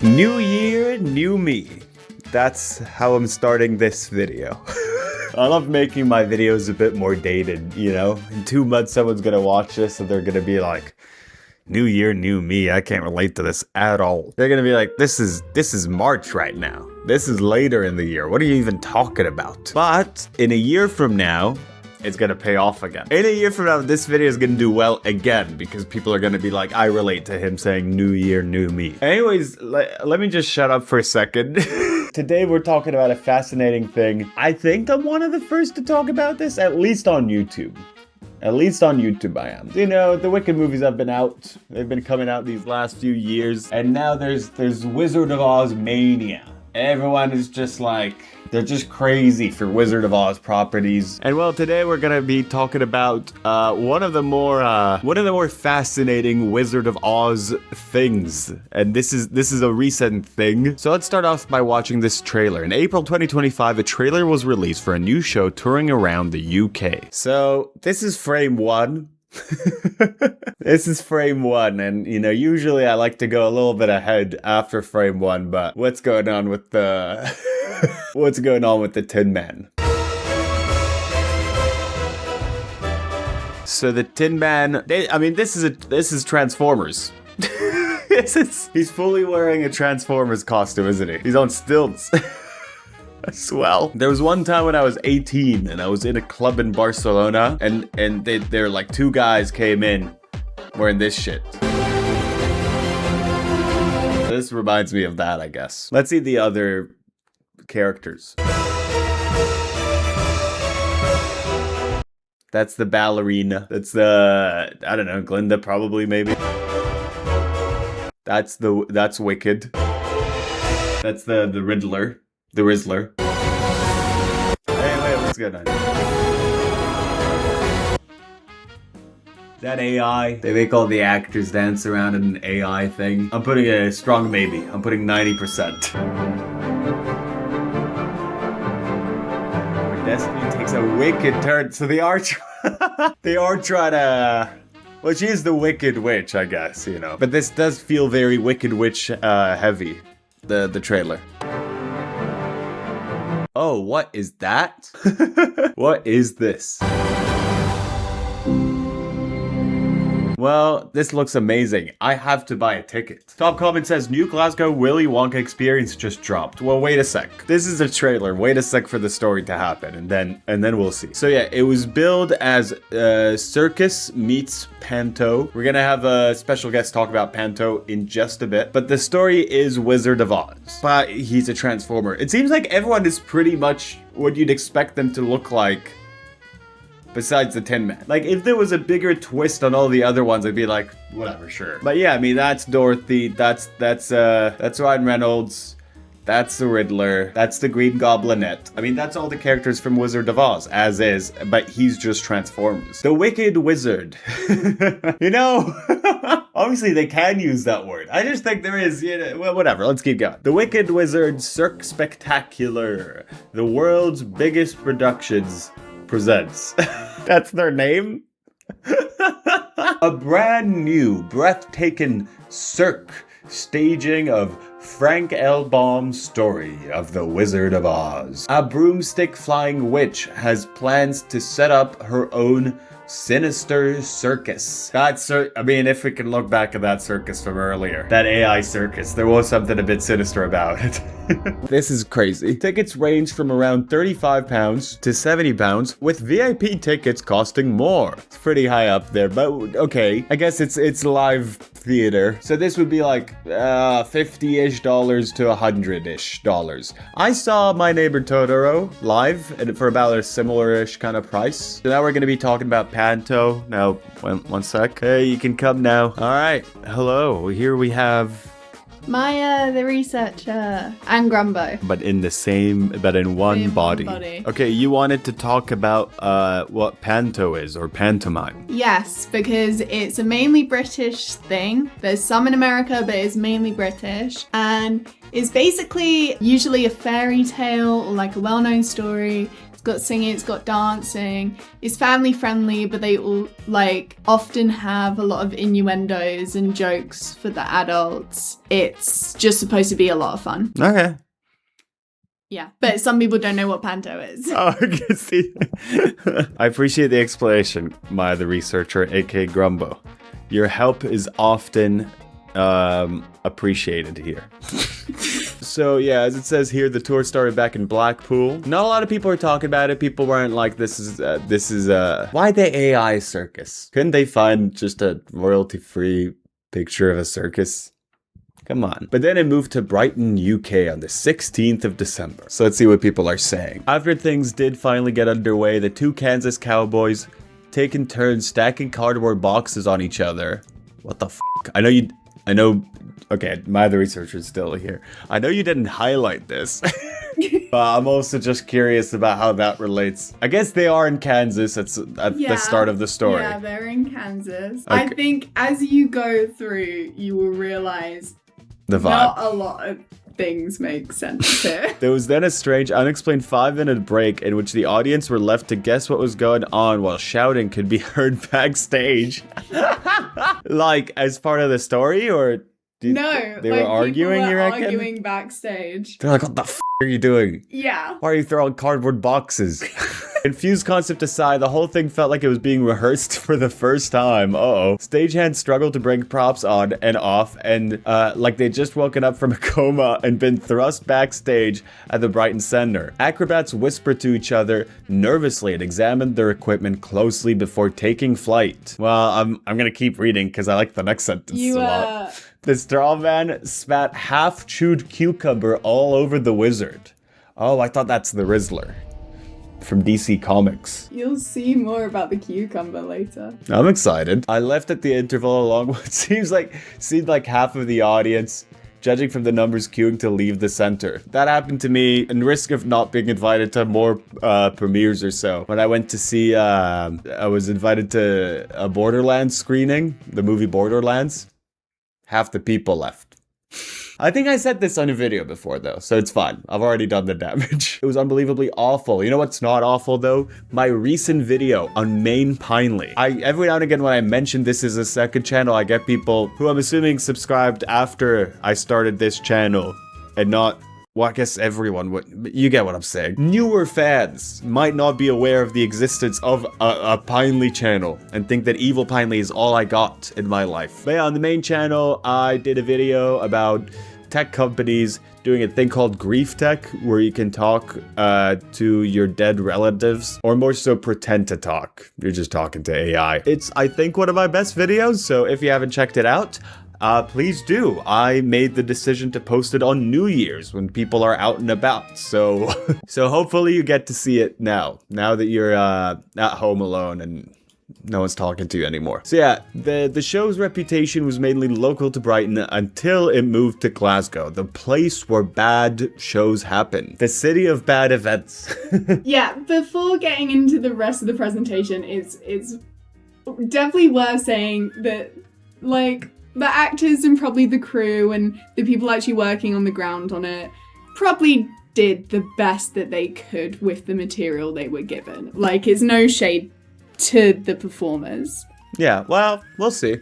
New year, new me. That's how I'm starting this video. I love making my videos a bit more dated, you know? In 2 months, someone's gonna watch this and they're gonna be like, new year, new me. I can't relate to this at all. They're gonna be like, this is March right now. This is later in the year. What are you even talking about? But in a year from now, it's gonna pay off again. In a year from now, this video is gonna do well again because people are gonna be like, I relate to him saying new year, new me. Anyways, let me just shut up for a second. Today we're talking about a fascinating thing. I think I'm one of the first to talk about this, at least on YouTube. At least on YouTube I am. You know, the Wicked movies have been out. They've been coming out these last few years. And now there's Wizard of Oz mania. Everyone is just like, they're just crazy for Wizard of Oz properties. And well, today we're gonna be talking about one of the more fascinating Wizard of Oz things. And this is a recent thing. So let's start off by watching this trailer. In April 2025, a trailer was released for a new show touring around the UK. So this is frame one. This is frame one, and you know, usually I like to go a little bit ahead after frame one, but what's going on with the what's going on with the Tin Man? So the Tin Man, this is Transformers. He's fully wearing a Transformers costume, isn't he? He's on stilts. Swell. There was one time when I was 18 and I was in a club in Barcelona and they're like 2 guys came in wearing this shit. So this reminds me of that, I guess. Let's see the other characters. That's the ballerina. That's the, I don't know, Glinda probably, maybe. That's Wicked. That's the Riddler. The Rizzler. Hey, wait, what's going on? Is that AI? They make all the actors dance around in an AI thing. I'm putting a strong maybe. I'm putting 90%. Where Destiny takes a wicked turn. So they are trying to... Well, she is the Wicked Witch, I guess, you know. But this does feel very Wicked Witch heavy. The trailer. Oh, what is that? What is this? Well, this looks amazing. I have to buy a ticket. Top comment says, new Glasgow Willy Wonka experience just dropped. Well, wait a sec. This is a trailer. Wait a sec for the story to happen, and then we'll see. So yeah, it was billed as circus meets panto. We're gonna have a special guest talk about panto in just a bit, but the story is Wizard of Oz. But he's a transformer. It seems like everyone is pretty much what you'd expect them to look like. Besides the Tin Man. Like, if there was a bigger twist on all the other ones, I'd be like, whatever, sure. But yeah, I mean, that's Dorothy, that's Ryan Reynolds, that's the Riddler, that's the Green Goblinette. I mean, that's all the characters from Wizard of Oz, as is, but he's just Transformers. The Wicked Wizard. You know, obviously they can use that word. I just think there is, you know, well, whatever, let's keep going. The Wicked Wizard Cirque Spectacular, the world's biggest productions, presents. That's their name? A brand new, breathtaking cirque staging of Frank L. Baum's story of the Wizard of Oz. A broomstick flying witch has plans to set up her own sinister circus. I mean, if we can look back at that circus from earlier, that AI circus, there was something a bit sinister about it. This is crazy. Tickets range from around £35 to £70, with VIP tickets costing more. It's pretty high up there, but okay. I guess it's live theater. So this would be like $50-ish to $100-ish. I saw My Neighbor Totoro live and for about a similar-ish kind of price. So now we're going to be talking about panto. Now, one sec. Hey, you can come now. All right. Hello. Here we have Maya, the researcher, and Grumbo. But in one body. Okay, you wanted to talk about what panto is, or pantomime. Yes, because it's a mainly British thing. There's some in America, but it's mainly British. And it's basically usually a fairy tale or like a well-known story It's got singing, it's got dancing. It's family friendly, but they all like often have a lot of innuendos and jokes for the adults. It's just supposed to be a lot of fun. Okay. Yeah, but some people don't know what panto is. Oh, I can see. I appreciate the explanation, Maya the researcher, aka Grumbo. Your help is often appreciated here. So yeah, as it says here, the tour started back in Blackpool. Not a lot of people are talking about it. People weren't like, this is why the AI circus? Couldn't they find just a royalty-free picture of a circus? Come on. But then it moved to Brighton, UK on the 16th of December. So let's see what people are saying. After things did finally get underway, the two Kansas cowboys taking turns stacking cardboard boxes on each other. What the f***? Okay, my other researcher is still here. I know you didn't highlight this. But I'm also just curious about how that relates. I guess they are in Kansas at the start of the story. Yeah, they're in Kansas. Okay. I think as you go through, you will realize The vibe. not a lot of things make sense here. There was then a strange, unexplained 5-minute break in which the audience were left to guess what was going on while shouting could be heard backstage. Like, as part of the story, or... No, they were arguing, people you were reckon? arguing backstage. They're like, what the f*** are you doing? Yeah. Why are you throwing cardboard boxes? Confused concept aside, the whole thing felt like it was being rehearsed for the first time. Uh-oh. Stagehands struggled to bring props on and off, and like they'd just woken up from a coma and been thrust backstage at the Brighton Centre. Acrobats whispered to each other nervously and examined their equipment closely before taking flight. Well, I'm gonna keep reading because I like the next sentence a lot. The straw man spat half-chewed cucumber all over the wizard. Oh, I thought that's the Rizzler from DC Comics. You'll see more about the cucumber later. I'm excited. I left at the interval along what seemed like half of the audience, judging from the numbers queuing to leave the center. That happened to me, and risk of not being invited to more premieres or so. When I went to see, I was invited to a Borderlands screening, the movie Borderlands. Half the people left. I think I said this on a video before though, so it's fine. I've already done the damage. It was unbelievably awful. You know what's not awful though? My recent video on Maine Pineley. Every now and again when I mention this is a second channel, I get people who I'm assuming subscribed after I started this channel and not... Well, I guess everyone would. You get what I'm saying. Newer fans might not be aware of the existence of a Pineley channel and think that Evil Pineley is all I got in my life. But yeah, on the main channel, I did a video about tech companies doing a thing called grief tech, where you can talk to your dead relatives, or more so pretend to talk. You're just talking to AI. It's, I think, one of my best videos, so if you haven't checked it out, please do. I made the decision to post it on New Year's when people are out and about. So, so hopefully you get to see it now that you're at home alone and no one's talking to you anymore. So yeah, the show's reputation was mainly local to Brighton until it moved to Glasgow, the place where bad shows happen, the city of bad events. Yeah, before getting into the rest of the presentation, it's definitely worth saying that, like, the actors and probably the crew and the people actually working on the ground on it probably did the best that they could with the material they were given. Like, it's no shade to the performers. Yeah, well, we'll see.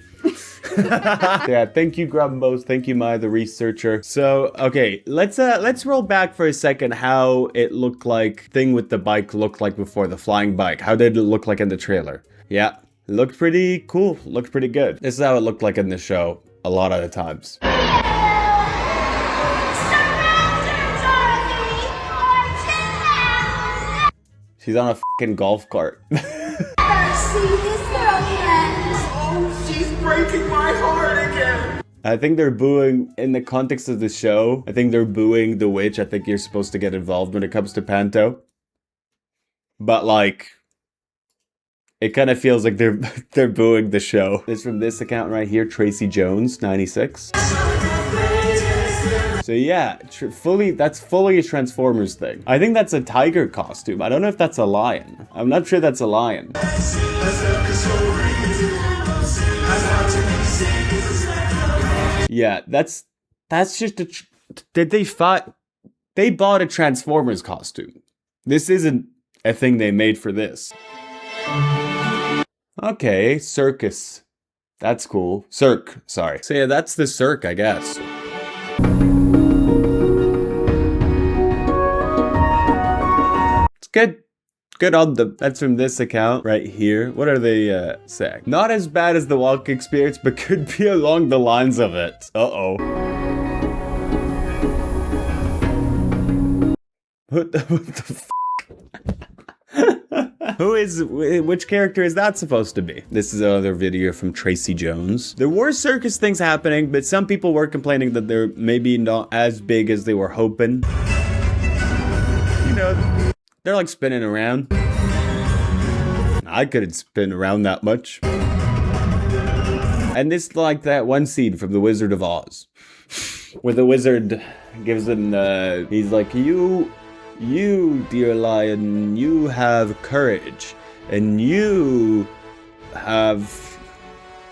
Yeah, thank you, Grumbos. Thank you, Maya, the researcher. So, okay, let's roll back for a second how it looked like, thing with the bike looked like before, the flying bike. How did it look like in the trailer? Yeah. Looked pretty cool. Looked pretty good. This is how it looked like in the show a lot of the times. She's on a fucking golf cart. Oh, she's breaking my heart again. I think they're booing, in the context of the show, I think they're booing the witch. I think you're supposed to get involved when it comes to panto. But like... it kind of feels like they're booing the show. It's from this account right here, Tracy Jones, 96. So yeah, that's fully a Transformers thing. I think that's a tiger costume. I don't know if that's a lion. I'm not sure that's a lion. Yeah, that's just they bought a Transformers costume. This isn't a thing they made for this. Okay, circus. That's cool. Cirque, sorry. So yeah, that's the cirque, I guess. It's good. Good on them. That's from this account right here. What are they saying? Not as bad as the Wonka experience, but could be along the lines of it. Uh-oh. What the f***? Which character is that supposed to be? This is another video from Tracy Jones. There were circus things happening, but some people were complaining that they're maybe not as big as they were hoping. You know, they're like spinning around. I couldn't spin around that much. And this like that one scene from The Wizard of Oz, where the wizard gives him he's like, you, dear lion, you have courage, and you have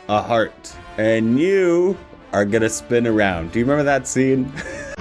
a heart, and you are gonna spin around. Do you remember that scene? It's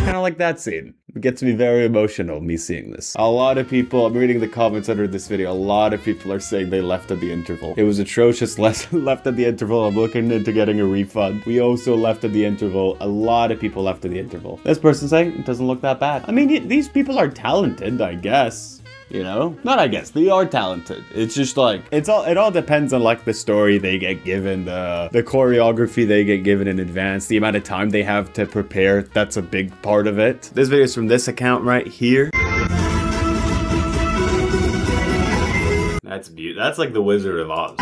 kind of like that scene. It gets me very emotional, me seeing this. A lot of people, I'm reading the comments under this video, a lot of people are saying they left at the interval. It was atrocious, left at the interval. I'm looking into getting a refund. We also left at the interval. A lot of people left at the interval. This person's saying it doesn't look that bad. I mean, these people are talented, I guess. You know? Not I guess, they are talented. It's just like, it all depends on like the story they get given, the choreography they get given in advance, the amount of time they have to prepare. That's a big part of it. This video is from this account right here. That's beautiful. That's like the Wizard of Oz.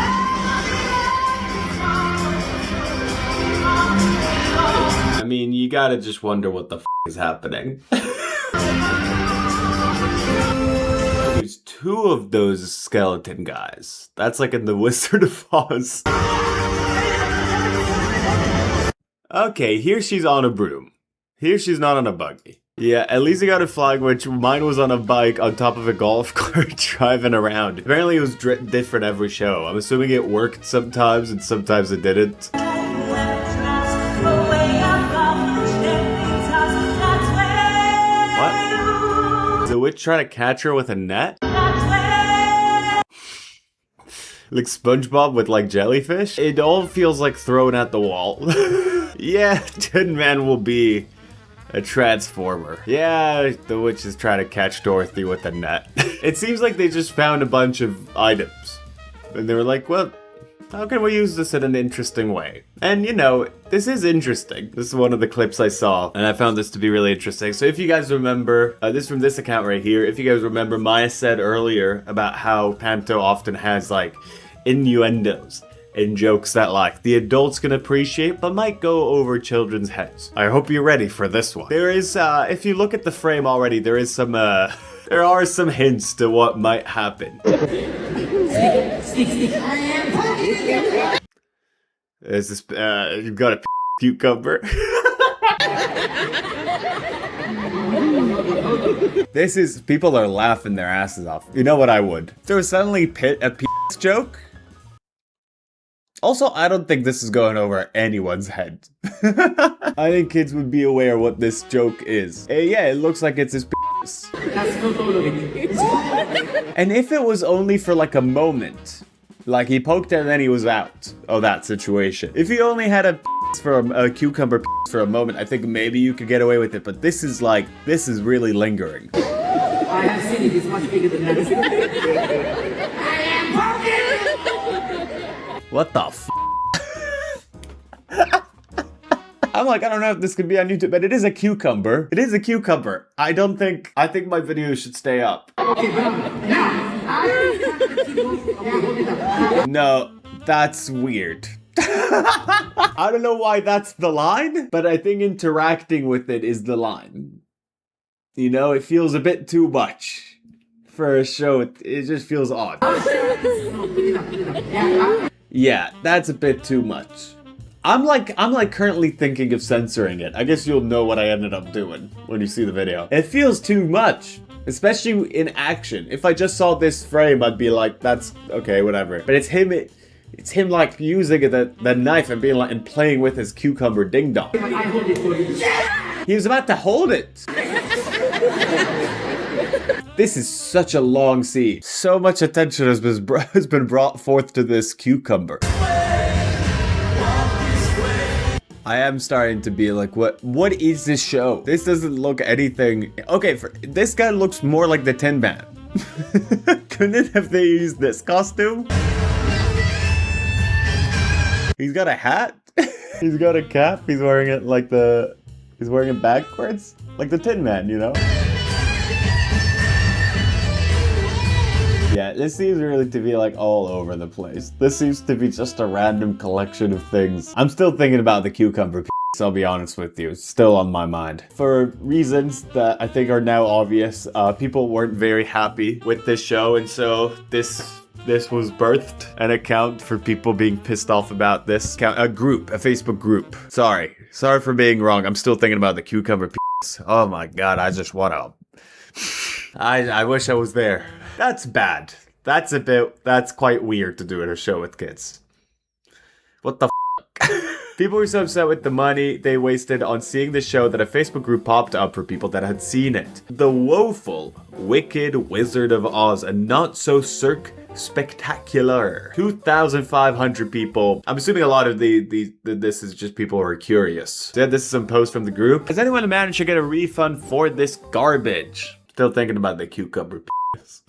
I mean, you gotta just wonder what the f is happening. There's two of those skeleton guys. That's like in The Wizard of Oz. Okay, here she's on a broom. Here she's not on a buggy. Yeah, at least I got a flag, which mine was on a bike on top of a golf cart driving around. Apparently it was different every show. I'm assuming it worked sometimes and sometimes it didn't. The witch trying to catch her with a net? Like SpongeBob with like jellyfish? It all feels like thrown at the wall. Yeah, Tin Man will be a transformer. Yeah, the witch is trying to catch Dorothy with a net. It seems like they just found a bunch of items. And they were like, well, how can we use this in an interesting way? And you know, this is interesting. This is one of the clips I saw, and I found this to be really interesting. So if you guys remember, this is from this account right here. If you guys remember, Maya said earlier about how Panto often has like innuendos and jokes that like the adults can appreciate but might go over children's heads. I hope you're ready for this one. There is, if you look at the frame already, there is some, there are some hints to what might happen. There's this, you've got a cucumber. This is, people are laughing their asses off. You know what I would? If there was suddenly a joke. Also, I don't think this is going over anyone's head. I think kids would be aware what this joke is. Yeah, it looks like it's his penis. And if it was only for like a moment, like he poked it and then he was out of that situation. If he only had a cucumber for a moment, I think maybe you could get away with it. But this is like, this is really lingering. I have seen it is much bigger than that. I am broken! What the f? I'm like, I don't know if this could be on YouTube, but it is a cucumber. It is a cucumber. I think my video should stay up. No, that's weird. I don't know why that's the line, but I think interacting with it is the line. You know, it feels a bit too much for a show. It just feels odd. Yeah, that's a bit too much. I'm like currently thinking of censoring it. I guess you'll know what I ended up doing when you see the video. It feels too much, especially in action. If I just saw this frame, I'd be like, that's okay, whatever. But it's him like using the knife and being like, and playing with his cucumber ding dong. He was about to hold it. This is such a long scene. So much attention has been brought forth to this cucumber. I am starting to be like, what is this show? This doesn't look anything. Okay, this guy looks more like the Tin Man. Couldn't have they used this costume? He's got a hat. He's got a cap. He's wearing it like he's wearing it backwards. Like the Tin Man, you know? Yeah, this seems really to be like all over the place. This seems to be just a random collection of things. I'm still thinking about the cucumber piece, I'll be honest with you. It's still on my mind. For reasons that I think are now obvious, people weren't very happy with this show, and so this was birthed an account for people being pissed off about this. A Facebook group. Sorry for being wrong. I'm still thinking about the cucumber piece. Oh my god, I just wanna... I wish I was there. That's bad. That's quite weird to do in a show with kids. What the f***? People were so upset with the money they wasted on seeing the show that a Facebook group popped up for people that had seen it. The woeful, wicked Wizard of Oz, a not-so-cirque spectacular. 2,500 people. I'm assuming a lot of this is just people who are curious. So this is some post from the group. Has anyone managed to get a refund for this garbage? Still thinking about the cucumber p***s.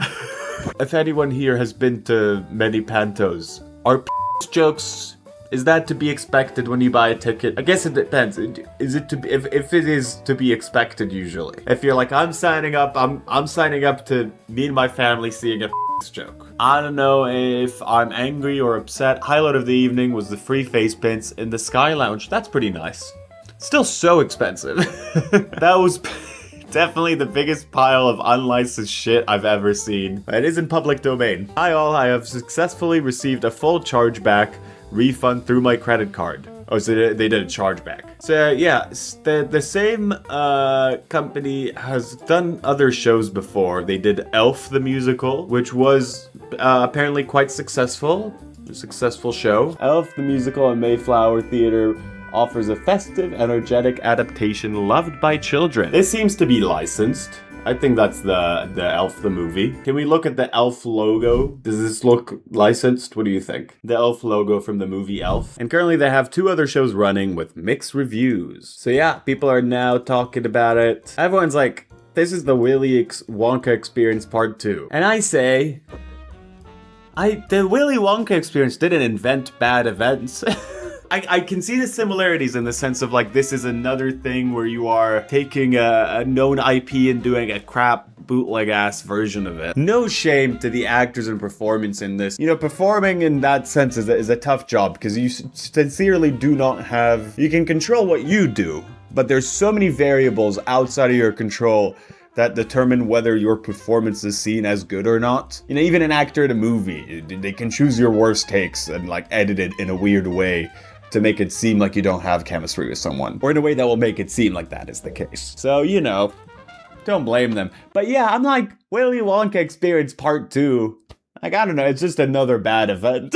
If anyone here has been to many pantos, are p***s jokes, is that to be expected when you buy a ticket? I guess it depends. Is it to be, if it is to be expected usually. If you're like, I'm signing up to me and my family seeing a p***s joke. I don't know if I'm angry or upset. Highlight of the evening was the free face paints in the Sky Lounge. That's pretty nice. Still so expensive. That was... definitely the biggest pile of unlicensed shit I've ever seen. It is in public domain. Hi all, I have successfully received a full chargeback refund through my credit card. Oh, so they did a chargeback. So yeah, the same company has done other shows before. They did Elf the Musical, which was apparently quite successful. A successful show. Elf the Musical at Mayflower Theater offers a festive, energetic adaptation loved by children. This seems to be licensed. I think that's the Elf the movie. Can we look at the Elf logo? Does this look licensed? What do you think? The Elf logo from the movie Elf. And currently they have 2 other shows running with mixed reviews. So yeah, people are now talking about it. Everyone's like, this is the Willy Wonka Experience Part 2. And I say, the Willy Wonka Experience didn't invent bad events. I can see the similarities in the sense of like this is another thing where you are taking a known IP and doing a crap bootleg ass version of it. No shame to the actors and performance in this. You know, performing in that sense is a tough job because you sincerely do not have... You can control what you do, but there's so many variables outside of your control that determine whether your performance is seen as good or not. You know, even an actor in a movie, they can choose your worst takes and like edit it in a weird way to make it seem like you don't have chemistry with someone, or in a way that will make it seem like that is the case. So, you know, don't blame them. But yeah, I'm like, Willy Wonka Experience Part 2. Like, I don't know, it's just another bad event.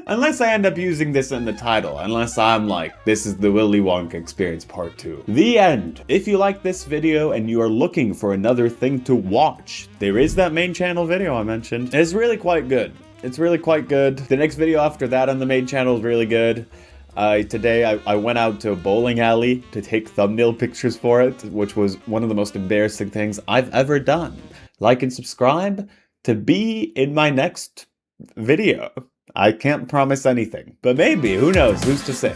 Unless I end up using this in the title. Unless I'm like, this is the Willy Wonka Experience Part 2. The end. If you like this video and you are looking for another thing to watch, there is that main channel video I mentioned. It's really quite good. It's really quite good. The next video after that on the main channel is really good. Today I went out to a bowling alley to take thumbnail pictures for it, which was one of the most embarrassing things I've ever done. Like and subscribe to be in my next video. I can't promise anything, but maybe, who knows, who's to say?